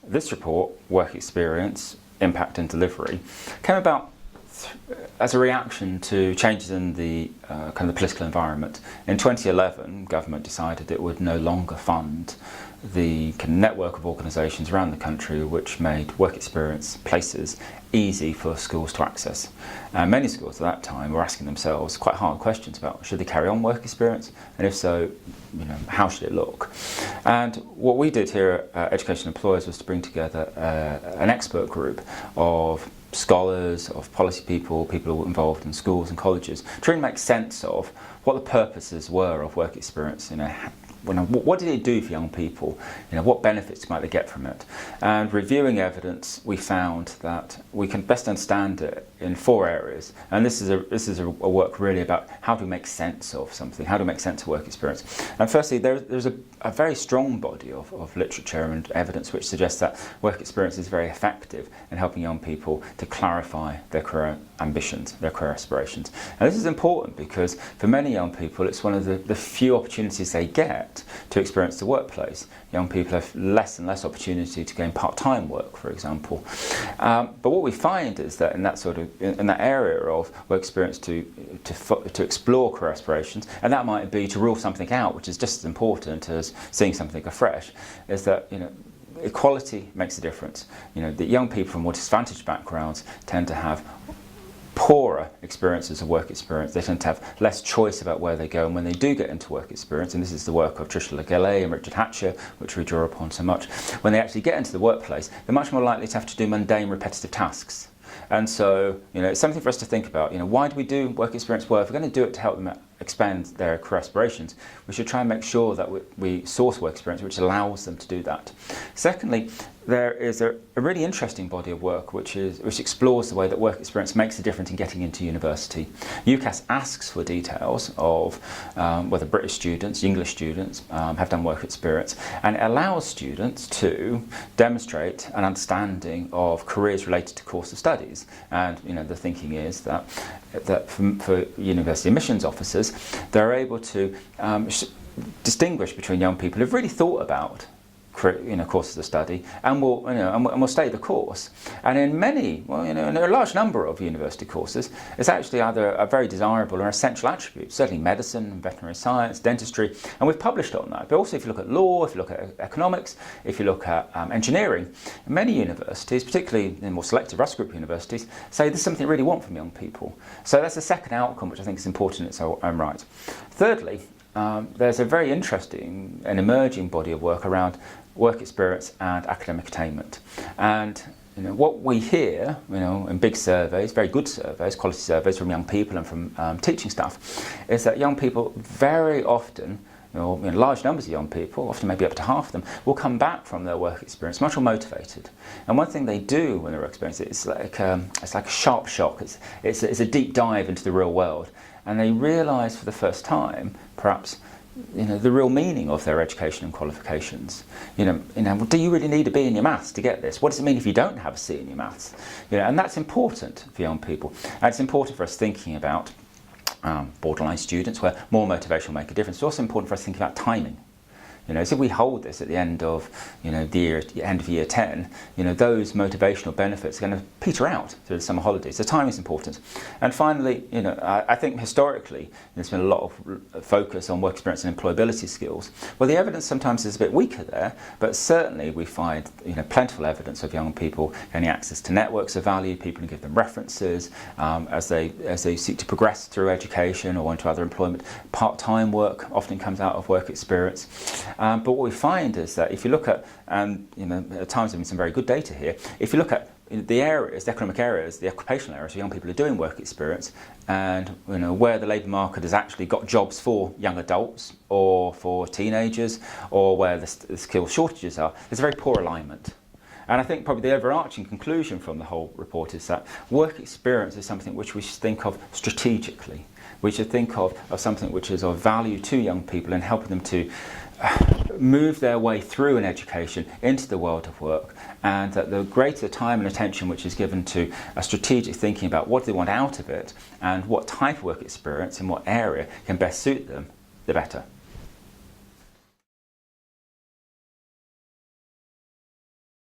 this report, Work Experience, Impact and Delivery, came about as a reaction to changes in the kind of the political environment. In 2011, government decided it would no longer fund the kind of network of organisations around the country which made work experience places easy for schools to access. Many schools at that time were asking themselves quite hard questions about should they carry on work experience, and if so, how should it look? And what we did here at Education Employers was to bring together an expert group of scholars, of policy people, people involved in schools and colleges, trying to make sense of what the purposes were of work experience. What did it do for young people? What benefits might they get from it? And reviewing evidence, we found that we can best understand it in 4 areas. And this is a work really about how to make sense of something, how to make sense of work experience. And firstly, there's a very strong body of literature and evidence which suggests that work experience is very effective in helping young people to clarify their career ambitions, their career aspirations. And this is important because for many young people, it's one of the few opportunities they get to experience the workplace. Young people have less and less opportunity to gain part-time work, for example. But what we find is that in that area of work experience to explore career aspirations, and that might be to rule something out, which is just as important as seeing something afresh, is that equality makes a difference. The young people from more disadvantaged backgrounds tend to have poorer experiences of work experience. They tend to have less choice about where they go, and when they do get into work experience, and this is the work of Tricia Legele and Richard Hatcher, which we draw upon so much, when they actually get into the workplace, they're much more likely to have to do mundane, repetitive tasks. And so, it's something for us to think about. Why do we do work experience? Well, if we're going to do it to help them expand their career aspirations, we should try and make sure that we source work experience which allows them to do that. Secondly, there is a really interesting body of work which explores the way that work experience makes a difference in getting into university. UCAS asks for details of whether British students, English students have done work experience, and it allows students to demonstrate an understanding of careers related to course of studies. And the thinking is that for university admissions officers, they're able to distinguish between young people who've really thought about courses of study and will stay the course. And in many, in a large number of university courses, it's actually either a very desirable or essential attribute. Certainly medicine, veterinary science, dentistry, and we've published on that. But also if you look at law, if you look at economics, if you look at engineering, many universities, particularly in more selective Rust Group universities, say this is something they really want from young people. So that's the second outcome, which I think is important in its own right. Thirdly, there's a very interesting and emerging body of work around work experience and academic attainment. And what we hear, in big surveys, very good surveys, quality surveys from young people and from teaching staff, is that young people very often, large numbers of young people, often maybe up to half of them, will come back from their work experience much more motivated. And one thing they do when they're experiencing it, it's like a sharp shock. It's a deep dive into the real world, and they realise for the first time, perhaps, the real meaning of their education and qualifications. Do you really need a B in your maths to get this? What does it mean if you don't have a C in your maths? And that's important for young people. And it's important for us thinking about borderline students, where more motivation will make a difference. It's also important for us thinking about timing. So if we hold this at the end of the end of year 10, those motivational benefits are going to peter out through the summer holidays. So time is important. And finally, I think historically there's been a lot of focus on work experience and employability skills. Well, the evidence sometimes is a bit weaker there, but certainly we find plentiful evidence of young people getting access to networks of value, people who give them references as they seek to progress through education or into other employment. Part-time work often comes out of work experience. But what we find is that if you look at, and at times there have been some very good data here, if you look at the areas, the economic areas, the occupational areas where young people are doing work experience, and where the labour market has actually got jobs for young adults or for teenagers, or where the skill shortages are, there's a very poor alignment. And I think probably the overarching conclusion from the whole report is that work experience is something which we should think of strategically. We should think of something which is of value to young people and helping them to move their way through an education into the world of work, and that the greater time and attention which is given to a strategic thinking about what they want out of it and what type of work experience in what area can best suit them, the better.